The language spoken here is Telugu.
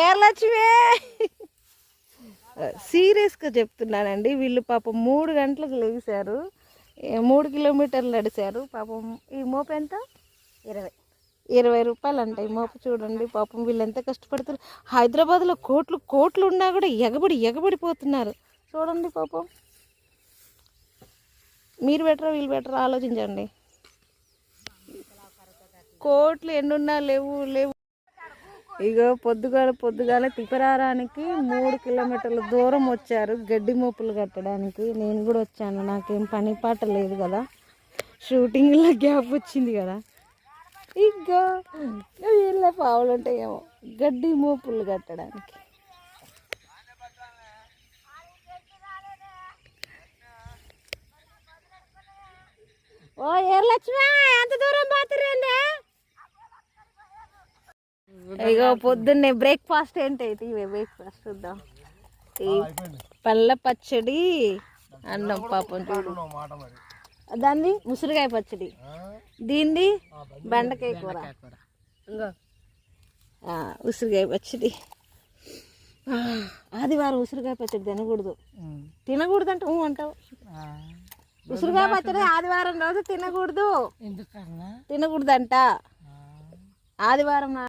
ఏ లక్ష్మి సీరియస్గా చెప్తున్నానండి. వీళ్ళు పాపం 3 గంటలకు లేచారు, 3 కిలోమీటర్లు నడిచారు. పాపం ఈ మోపు ఎంత? 20 రూపాయలు అంట ఈ మోపు. చూడండి పాపం వీళ్ళు ఎంత కష్టపడుతారు. హైదరాబాద్లో కోట్లు ఉన్నా కూడా ఎగబడిపోతున్నారు. చూడండి పాపం. మీరు బెటరా వీళ్ళు బెటరా ఆలోచించండి. కోట్లు ఎన్నున్నా లేవు. ఇగో పొద్దుగాల తిపరారానికి 3 కిలోమీటర్ల దూరం వచ్చారు గడ్డి మోపులు కట్టడానికి. నేను కూడా వచ్చాను, నాకేం పని పాట లేదు కదా, షూటింగ్లో గ్యాప్ వచ్చింది కదా. ఇగో వీళ్ళ పావులు ఉంటాయేమో గడ్డి మోపులు కట్టడానికి. ఓ ఏ లక్ష్మి ఎంత దూరం పోతురండి? ఇగో పొద్దున్నే బ్రేక్ఫాస్ట్ ఏంటైతే ఇవే బ్రేక్ఫాస్ట్ చూద్దాం. ఈ పళ్ళ పచ్చడి, అన్నం. పాపం చూడు, దాన్ని ఉసిరికాయ పచ్చడి, దీన్ని బెండకాయ కూర, ఉసిరికాయ పచ్చడి. ఆదివారం ఉసిరికాయ పచ్చడి తినకూడదు అంటే అంటావు. ఉసిరికాయ పచ్చడి ఆదివారం రోజు తినకూడదు. తినకూడదంట ఆదివారం.